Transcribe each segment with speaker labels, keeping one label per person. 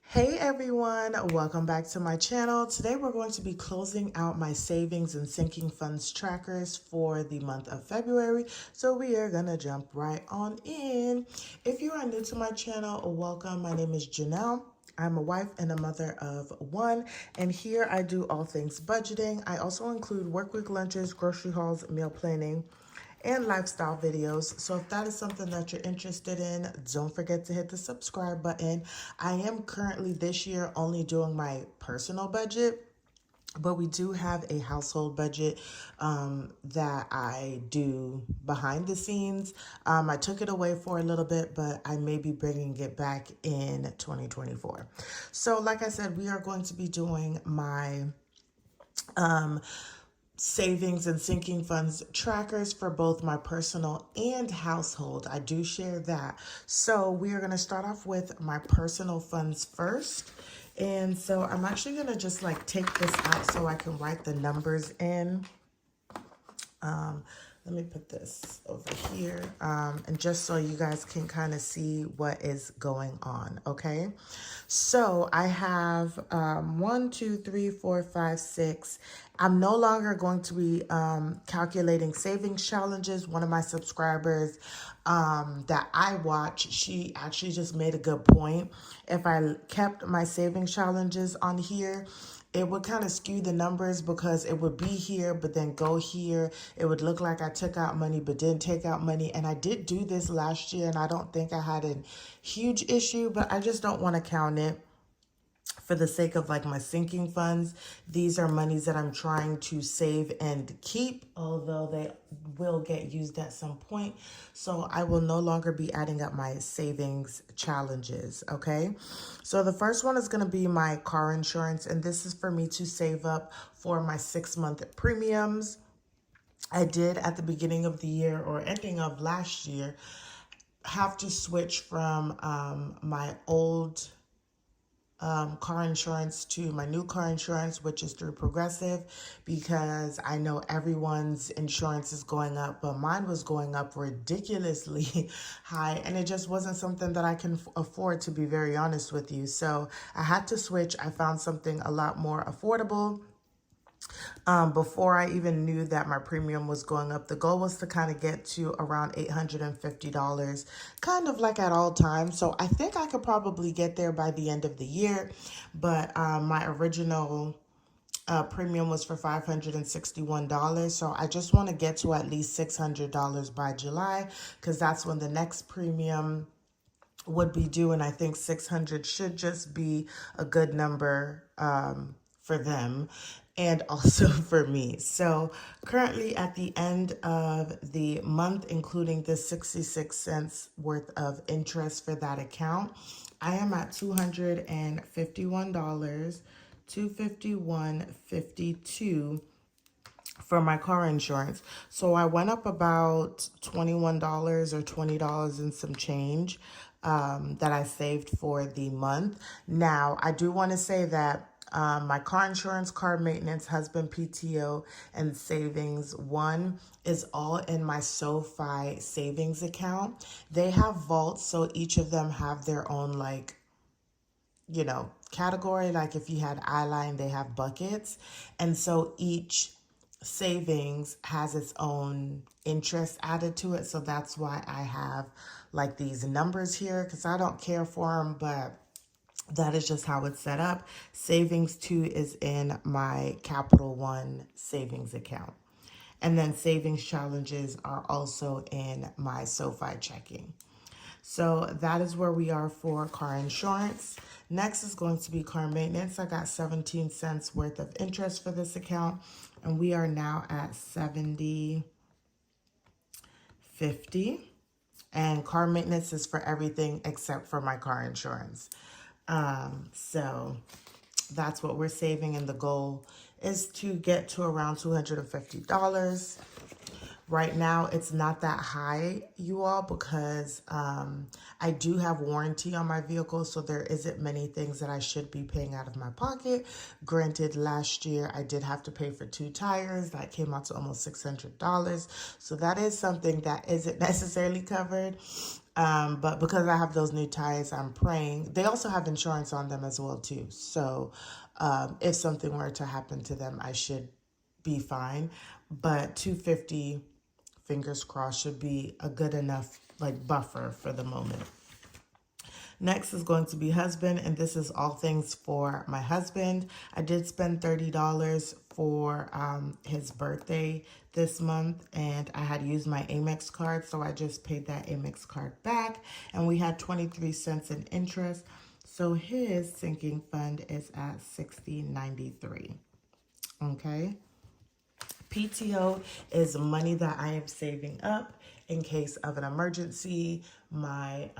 Speaker 1: Hey everyone, welcome back to my channel. Today we're going to be closing out my savings and sinking funds trackers for the month of February. So we are gonna jump right on in. If you are new to my channel, welcome. My name is Janelle. I'm a wife and a mother of one, and here I do all things budgeting. I also include work week lunches, grocery hauls, meal planning, and lifestyle videos. So if that is something that you're interested in, don't forget to hit the subscribe button. I am currently this year only doing my personal budget, but we do have a household budget that I do behind the scenes. I took it away for a little bit, but I may be bringing it back in 2024. So like I said, we are going to be doing my savings and sinking funds trackers for both my personal and household. I do share that. So we are going to start off with my personal funds first. And so I'm actually going to just like take this out so I can write the numbers in. Let me put this over here, and just so you guys can kind of see what is going on, okay? So I have 1, 2, 3, 4, 5, 6. I'm no longer going to be calculating savings challenges. One of my subscribers that I watch, she actually just made a good point. If I kept my savings challenges on here, it would kind of skew the numbers because it would be here, but then go here. It would look like I took out money, but didn't take out money. And I did do this last year, and I don't think I had a huge issue, but I just don't want to count it for the sake of like my sinking funds. These are monies that I'm trying to save and keep, although they will get used at some point. So I will no longer be adding up my savings challenges, okay? So the first one is going to be my car insurance, and this is for me to save up for my 6-month premiums. I did at the beginning of the year or ending of last year have to switch from my old car insurance to my new car insurance, which is through Progressive, because I know everyone's insurance is going up, but mine was going up ridiculously high, and it just wasn't something that I can afford, to be very honest with you. So I had to switch. I found something a lot more affordable. Before I even knew that my premium was going up. The goal was to kind of get to around $850, kind of like at all times. So I think I could probably get there by the end of the year. But my original premium was for $561. So I just want to get to at least $600 by July, because that's when the next premium would be due, and I think 600 should just be a good number for them and also for me. So currently at the end of the month, including the 66 cents worth of interest for that account, I am at $251, $251.52 for my car insurance. So I went up about $21 or $20 and some change that I saved for the month. Now, I do want to say that my car insurance, car maintenance, husband PTO, and savings one is all in my SoFi savings account. They have vaults, so each of them have their own category. Like if you had eyeline, they have buckets. And so each savings has its own interest added to it. So that's why I have like these numbers here, because I don't care for them, but that is just how it's set up. Savings 2 is in my Capital One savings account. And then savings challenges are also in my SoFi checking. So that is where we are for car insurance. Next is going to be car maintenance. I got 17 cents worth of interest for this account, and we are now at $70.50. And car maintenance is for everything except for my car insurance. So that's what we're saving, and the goal is to get to around $250. Right now, it's not that high, you all, because I do have warranty on my vehicle, so there isn't many things that I should be paying out of my pocket. Granted, last year, I did have to pay for 2 tires. That came out to almost $600. So that is something that isn't necessarily covered. But because I have those new tires, I'm praying. They also have insurance on them as well too. So if something were to happen to them, I should be fine. But 250, fingers crossed, should be a good enough like buffer for the moment. Next is going to be husband, and this is all things for my husband. I did spend $30 for his birthday this month, and I had used my Amex card, so I just paid that Amex card back, and we had 23 cents in interest. So his sinking fund is at $60.93. Okay. PTO is money that I am saving up in case of an emergency. I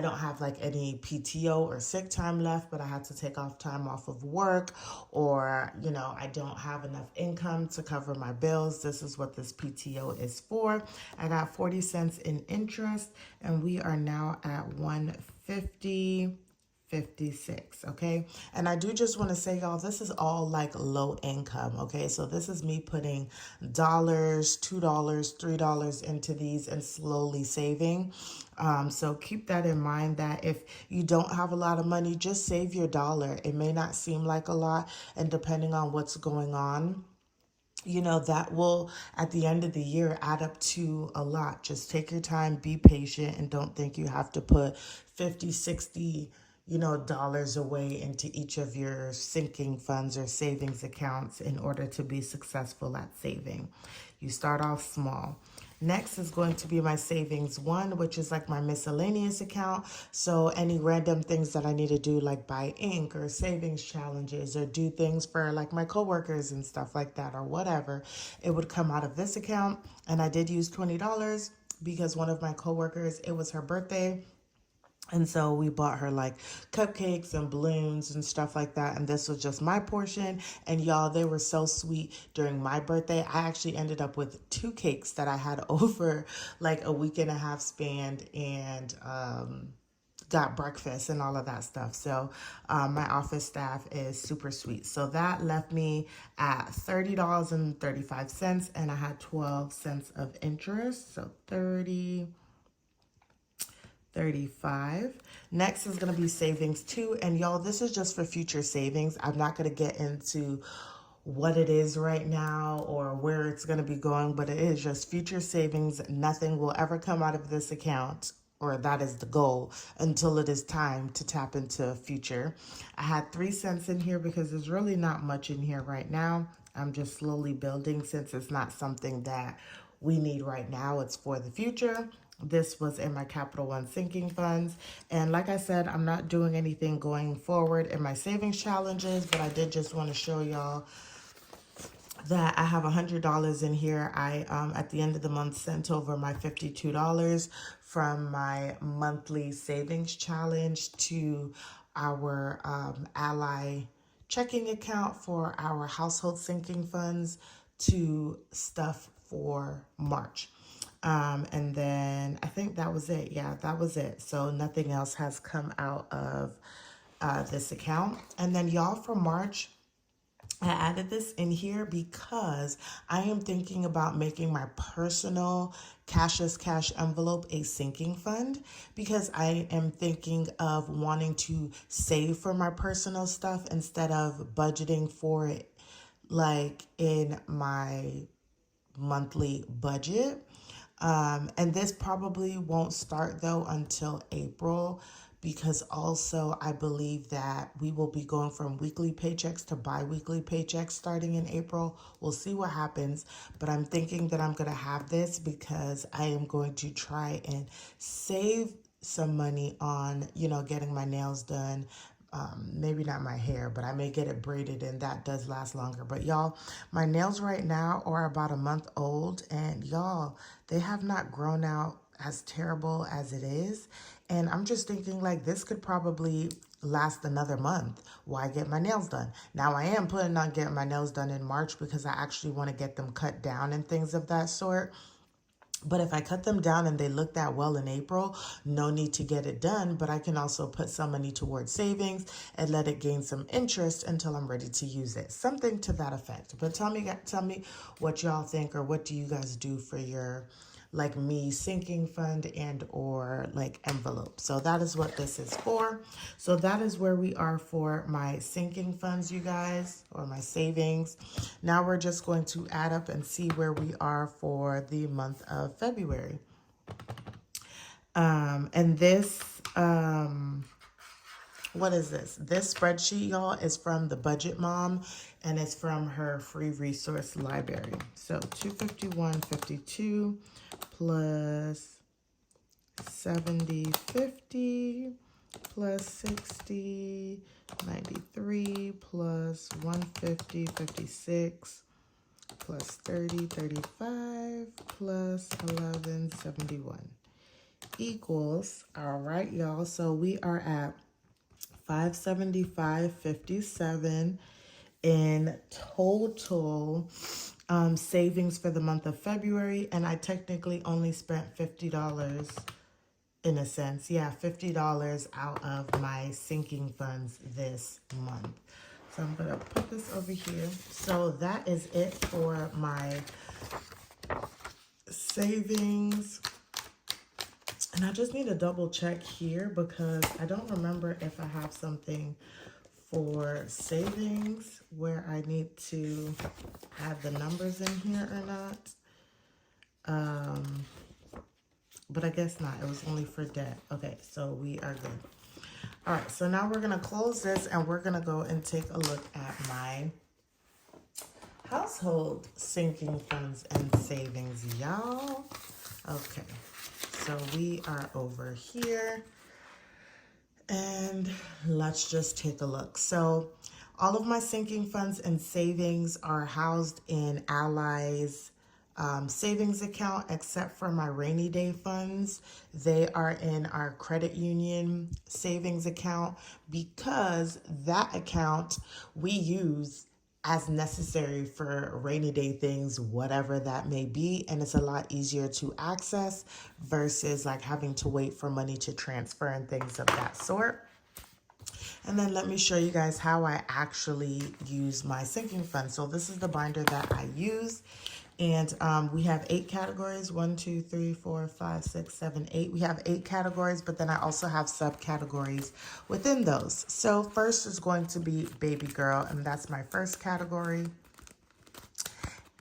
Speaker 1: don't have like any PTO or sick time left, but I had to take off time off of work, or, I don't have enough income to cover my bills. This is what this PTO is for. I got 40 cents in interest, and we are now at 150.56. Okay. And I do just want to say, y'all, this is all like low income. Okay. So this is me putting dollars, $2, $3 into these and slowly saving. So keep that in mind, that if you don't have a lot of money, just save your dollar. It may not seem like a lot, and depending on what's going on, that will, at the end of the year, add up to a lot. Just take your time, be patient, and don't think you have to put 50, 60, dollars away into each of your sinking funds or savings accounts in order to be successful at saving. You start off small. Next is going to be my savings one, which is like my miscellaneous account. So any random things that I need to do, like buy ink or savings challenges or do things for like my coworkers and stuff like that, or whatever, it would come out of this account. And I did use $20 because one of my coworkers, it was her birthday. And so we bought her like cupcakes and balloons and stuff like that. And this was just my portion. And y'all, they were so sweet during my birthday. I actually ended up with 2 cakes that I had over like a week and a half span, and got breakfast and all of that stuff. So my office staff is super sweet. So that left me at $30.35, and I had 12 cents of interest. So 35. Next is going to be savings 2. And y'all, this is just for future savings. I'm not going to get into what it is right now or where it's going to be going, but it is just future savings. Nothing will ever come out of this account, or that is the goal, until it is time to tap into future. I had 3 cents in here because there's really not much in here right now. I'm just slowly building, since it's not something that we need right now. It's for the future. This was in my Capital One sinking funds. And like I said, I'm not doing anything going forward in my savings challenges, but I did just want to show y'all that I have $100 in here. I, at the end of the month, sent over my $52 from my monthly savings challenge to our Ally checking account for our household sinking funds to stuff for March. And then I think that was it. Yeah, that was it. So nothing else has come out of this account. And then y'all, for March, I added this in here because I am thinking about making my personal Cash's Cash envelope a sinking fund, because I am thinking of wanting to save for my personal stuff instead of budgeting for it like in my monthly budget. And this probably won't start though until April, because also I believe that we will be going from weekly paychecks to bi-weekly paychecks starting in April. We'll see what happens, but I'm thinking that I'm going to have this because I am going to try and save some money on, getting my nails done. Maybe not my hair, but I may get it braided, and that does last longer. But y'all, my nails right now are about a month old, and y'all, they have not grown out as terrible as it is. And I'm just thinking like this could probably last another month. Why get my nails done? Now I am planning on getting my nails done in March because I actually want to get them cut down and things of that sort. But if I cut them down and they look that well in April, no need to get it done. But I can also put some money towards savings and let it gain some interest until I'm ready to use it. Something to that effect. But tell me what y'all think, or what do you guys do for your like me sinking fund and or like envelope. So that is what this is for. So that is where we are for my sinking funds, you guys, or my savings. Now we're just going to add up and see where we are for the month of February. And this, what is this? This spreadsheet, y'all, is from the Budget Mom, and it's from her free resource library. So 251.52 plus 70.50 plus 60, 93 plus 150.56 plus 30.35 plus 11.71 equals, all right, y'all. So we are at 575.57 in total savings for the month of February, and I technically only spent $50 in a sense. Yeah, $50 out of my sinking funds this month. So I'm gonna put this over here. So that is it for my savings. And I just need to double check here because I don't remember if I have something for savings where I need to add the numbers in here or not. But I guess not. It was only for debt. Okay, so we are good. All right, so now we're going to close this and we're going to go and take a look at my household sinking funds and savings, y'all. Okay, so we are over here and let's just take a look. So all of my sinking funds and savings are housed in Ally's savings account, except for my rainy day funds. They are in our credit union savings account because that account we use as necessary for rainy day things, whatever that may be. And it's a lot easier to access versus like having to wait for money to transfer and things of that sort. And then let me show you guys how I actually use my sinking fund. So this is the binder that I use. And we have 8 categories, 1, 2, 3, 4, 5, 6, 7, 8. We have 8 categories, but then I also have subcategories within those. So first is going to be baby girl, and that's my first category.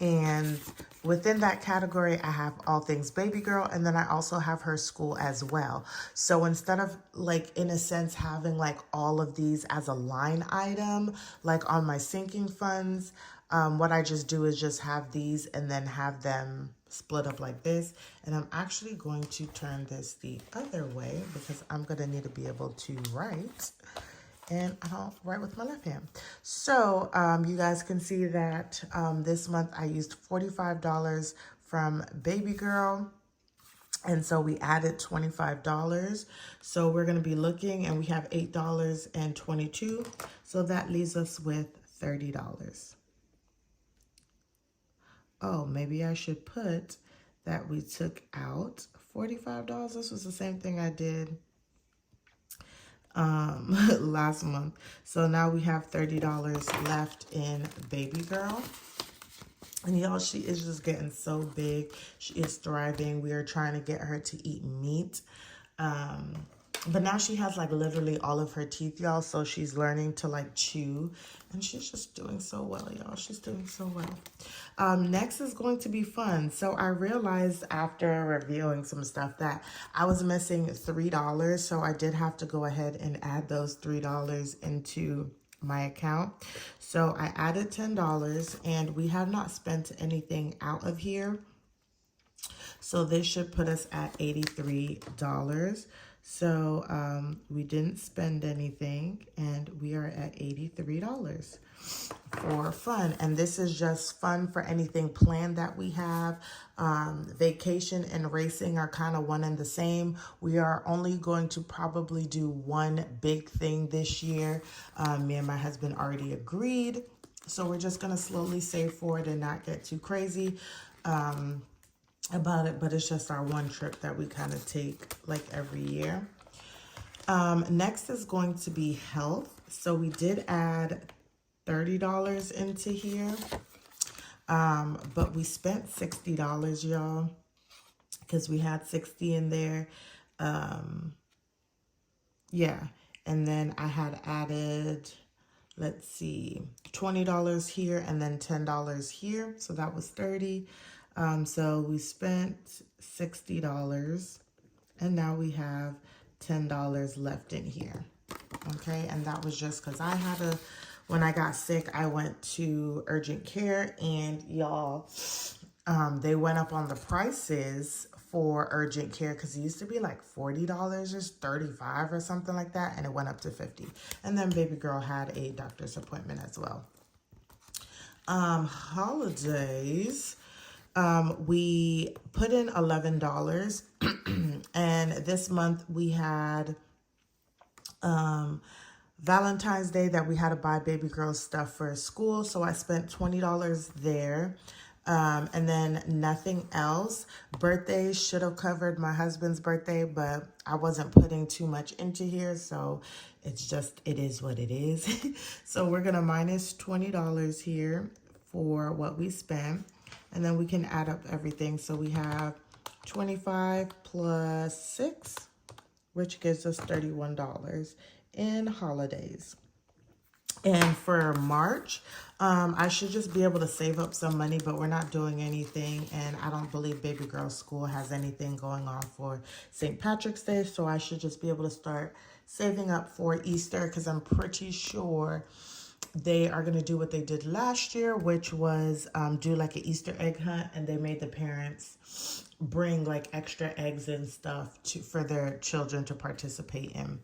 Speaker 1: And within that category, I have all things baby girl, and then I also have her school as well. So instead of like, in a sense, having like all of these as a line item, like on my sinking funds, what I just do is just have these and then have them split up like this. And I'm actually going to turn this the other way because I'm going to need to be able to write. And I don't write with my left hand. So you guys can see that this month I used $45 from baby girl. And so we added $25. So we're going to be looking, and we have $8.22. So that leaves us with $30. Oh, maybe I should put that we took out $45. This was the same thing I did last month. So now we have $30 left in baby girl. And y'all, she is just getting so big. She is thriving. We are trying to get her to eat meat. But now she has like literally all of her teeth, y'all. So she's learning to like chew. And she's just doing so well, y'all. She's doing so well. Next is going to be fun. So I realized after reviewing some stuff that I was missing $3. So I did have to go ahead and add those $3 into my account. So I added $10 and we have not spent anything out of here. So this should put us at $83. So we didn't spend anything and we are at $83 for fun. And this is just fun for anything planned that we have. Vacation and racing are kind of one and the same. We are only going to probably do one big thing this year. Me and my husband already agreed. So we're just going to slowly save for it and not get too crazy about it, but it's just our one trip that we kind of take like every year. Next is going to be health. So we did add $30 into here, but we spent $60, y'all. because we had 60 in there. Yeah, and then I had added, let's see, $20 here and then $10 here, so that was 30. So we spent $60, and now we have $10 left in here. Okay, and that was just because I had a, when I got sick, I went to urgent care, and y'all, they went up on the prices for urgent care, because it used to be like $40 or $35 or something like that, and it went up to $50. And then baby girl had a doctor's appointment as well. Holidays, we put in $11, and this month we had Valentine's Day that we had to buy baby girl stuff for school, so I spent $20 there. And then nothing else. Birthdays should have covered my husband's birthday, but I wasn't putting too much into here, so it's just, it is what it is. So we're gonna minus $20 here for what we spent, and then we can add up everything. So we have 25 plus 6, which gives us $31 in holidays. And for March, I should just be able to save up some money, but we're not doing anything. And I don't believe baby girl school has anything going on for St. Patrick's Day. So I should just be able to start saving up for Easter, because I'm pretty sure they are going to do what they did last year, which was do like an Easter egg hunt. And they made the parents bring like extra eggs and stuff for their children to participate in.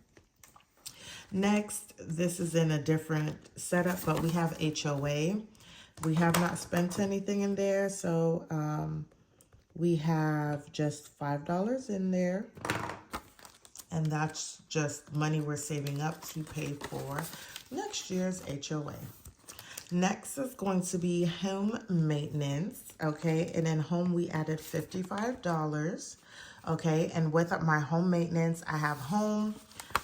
Speaker 1: Next, this is in a different setup, but we have HOA. We have not spent anything in there, so we have just $5 in there. And that's just money we're saving up to pay for next year's HOA. Next is going to be home maintenance, okay? And in home, we added $55, okay? And with my home maintenance, I have home,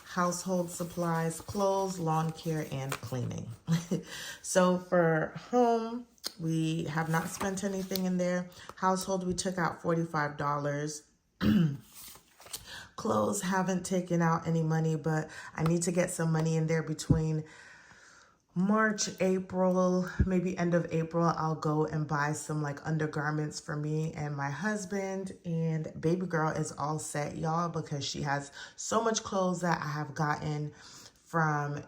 Speaker 1: household supplies, clothes, lawn care, and cleaning. So for home, we have not spent anything in there. Household, we took out $45. Clothes, haven't taken out any money, but I need to get some money in there between March, April, maybe end of April. I'll go and buy some like undergarments for me and my husband. And baby girl is all set, y'all, because she has so much clothes that I have gotten from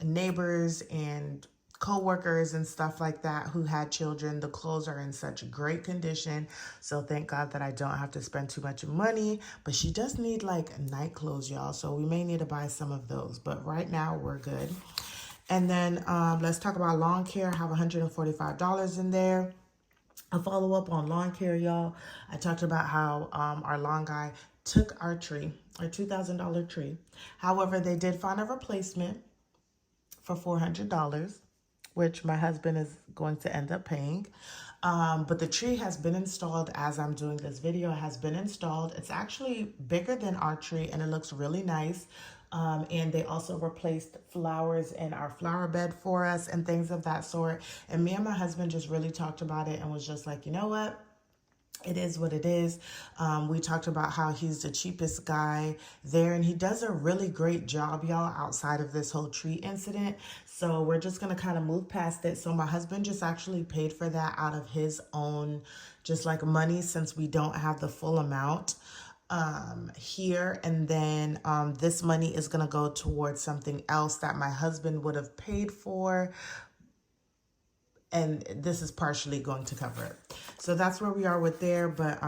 Speaker 1: neighbors and co-workers and stuff like that who had children. The clothes are in such great condition, so thank God that I don't have to spend too much money. But she does need like night clothes, y'all, so we may need to buy some of those, but right now we're good. And then let's talk about lawn care. I have $145 in there. A follow-up on lawn care, y'all. I talked about how our lawn guy took our tree, our $2,000 tree. However, they did find a replacement for $400, which my husband is going to end up paying. But the tree has been installed as I'm doing this video. It has been installed. It's actually bigger than our tree, and it looks really nice. And they also replaced flowers in our flower bed for us and things of that sort. And me and my husband just really talked about it and was just like, you know what? It is what it is. We talked about how he's the cheapest guy there, and he does a really great job, y'all, outside of this whole tree incident. So we're just going to kind of move past it. So my husband just actually paid for that out of his own just like money, since we don't have the full amount here. And then this money is going to go towards something else that my husband would have paid for. And this is partially going to cover it. So that's where we are with there. But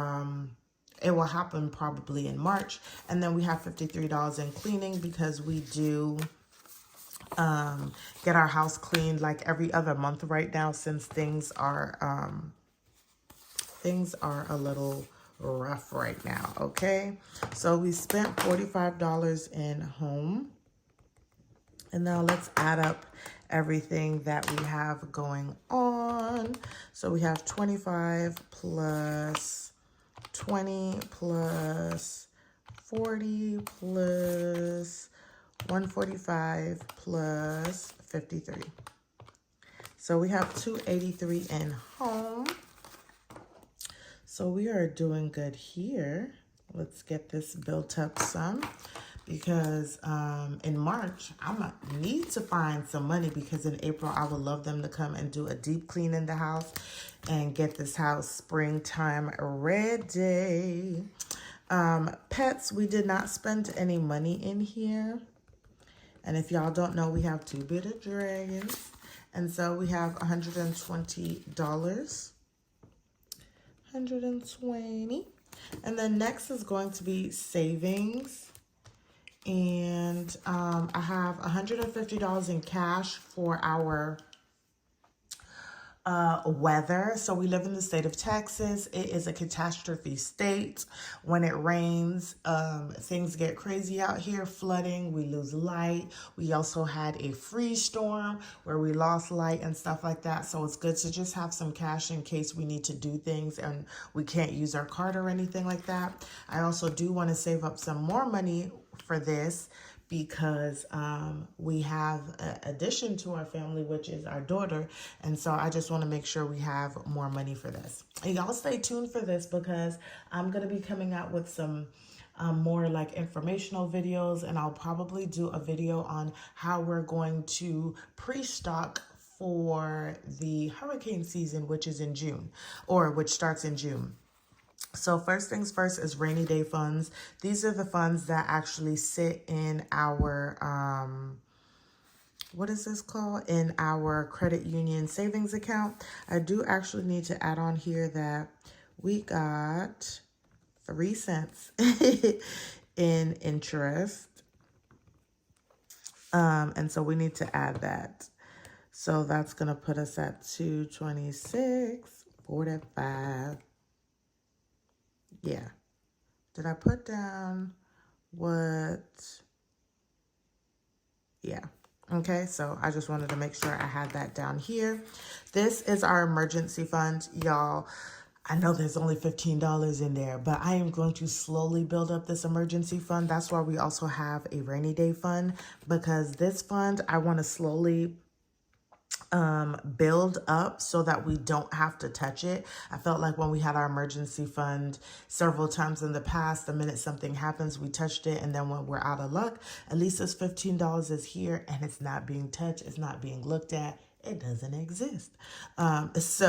Speaker 1: it will happen probably in March. And then we have $53 in cleaning, because we do get our house cleaned like every other month right now, since things are a little rough right now. Okay, so we spent $45 in home, and now let's add up everything that we have going on. So we have 25 plus 20 plus 40 plus 145 plus 53. So we have 283 in home. So we are doing good here. Let's get this built up some, because in March, I'm going to need to find some money, because in April, I would love them to come and do a deep clean in the house and get this house springtime ready. Pets, we did not spend any money in here. And if y'all don't know, we have 2 bearded dragons. And so we have $120. 120. And then next is going to be savings. And I have $150 in cash for our weather. So we live in the state of Texas. It is a catastrophe state. When it rains, things get crazy out here, flooding, we lose light. We also had a freeze storm where we lost light and stuff like that. So it's good to just have some cash in case we need to do things and we can't use our card or anything like that. I also do want to save up some more money for this, because we have an addition to our family, which is our daughter. And so I just want to make sure we have more money for this. And y'all stay tuned for this, because I'm going to be coming out with some more like informational videos, and I'll probably do a video on how we're going to pre-stock for the hurricane season, which is in June, or which starts in June. So first things first is rainy day funds. These are the funds that actually sit in our, what is this called? In our credit union savings account. I do actually need to add on here that we got 3 cents in interest. And so we need to add that. So that's going to put us at $226.45. Yeah. Did I put down what? Yeah. Okay, so I just wanted to make sure I had that down here. This is our emergency fund, y'all. I know there's only $15 in there, but I am going to slowly build up this emergency fund. That's why we also have a rainy day fund, because this fund, I want to slowly build up so that we don't have to touch it. I felt like when we had our emergency fund several times in the past, the minute something happens, we touched it. And then when we're out of luck, at least this $15 is here and it's not being touched. It's not being looked at. It doesn't exist. This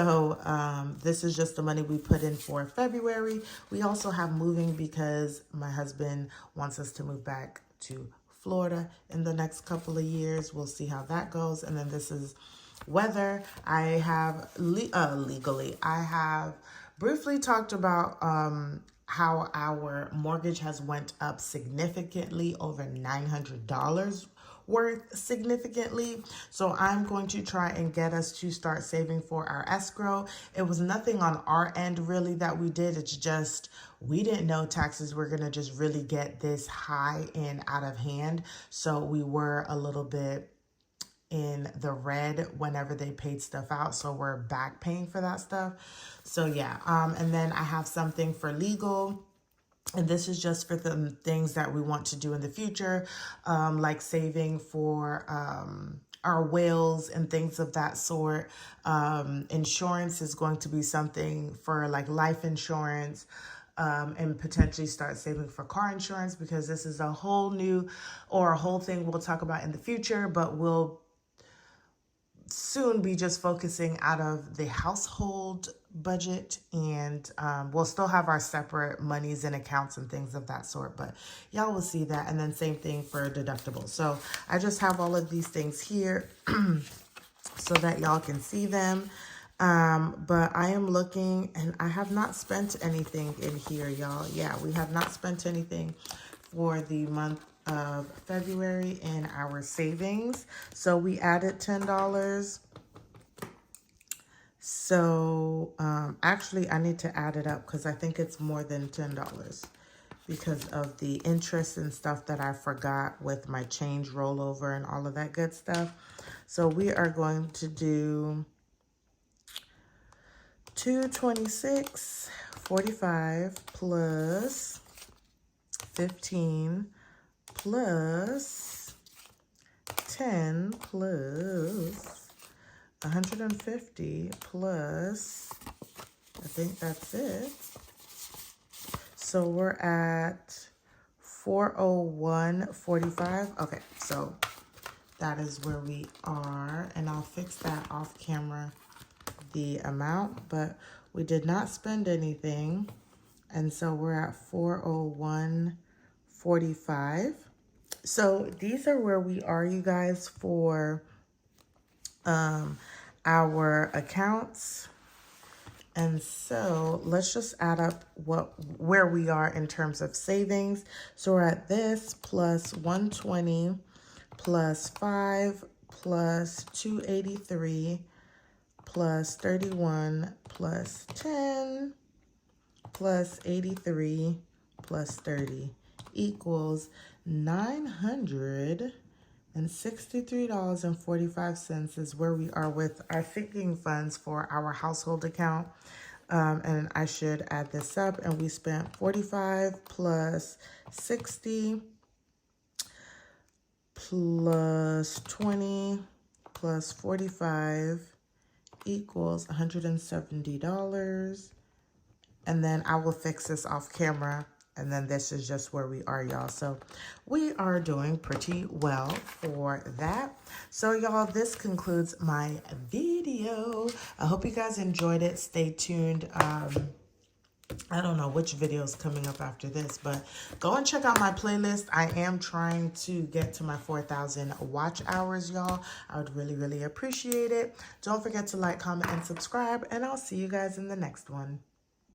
Speaker 1: is just the money we put in for February. We also have moving, because my husband wants us to move back to Florida in the next couple of years. We'll see how that goes. And then this is weather. I have legally, I have briefly talked about how our mortgage has went up significantly, over $900 worth significantly. So I'm going to try and get us to start saving for our escrow. It was nothing on our end really that we did. It's just we didn't know taxes were going to just really get this high and out of hand. So we were a little bit in the red whenever they paid stuff out. So we're back paying for that stuff. So yeah. And then I have something for legal. And this is just for the things that we want to do in the future, like saving for our wills and things of that sort. Insurance is going to be something for like life insurance, and potentially start saving for car insurance, because this is a whole new, or a whole thing we'll talk about in the future, but we'll soon be just focusing out of the household budget, and we'll still have our separate monies and accounts and things of that sort, but y'all will see that. And then same thing for deductibles. So I just have all of these things here so that y'all can see them. But I am looking, and I have not spent anything in here, y'all. Yeah, we have not spent anything for the month of February in our savings. So we added $10. So actually I need to add it up, because I think it's more than $10 because of the interest and stuff that I forgot with my change rollover and all of that good stuff. So we are going to do $226.45 plus 15 plus 10 plus 150 plus I think that's it. So we're at 401.45. Okay, so that is where we are. And I'll fix that off camera, the amount, but we did not spend anything. And so we're at 401.45. So these are where we are, you guys, for our accounts. And so let's just add up where we are in terms of savings. So we're at this plus 120 plus 5 plus 283 plus 31 plus 10 plus 83 plus 30 equals $963.45 is where we are with our sinking funds for our household account. And I should add this up, and we spent 45 plus 60 plus 20 plus 45 equals $170. And then I will fix this off camera. And then this is just where we are, y'all. So we are doing pretty well for that. So y'all, this concludes my video. I hope you guys enjoyed it. Stay tuned. I don't know which video is coming up after this, but go and check out my playlist. I am trying to get to my 4,000 watch hours, y'all. I would really, really appreciate it. Don't forget to like, comment, and subscribe, and I'll see you guys in the next one.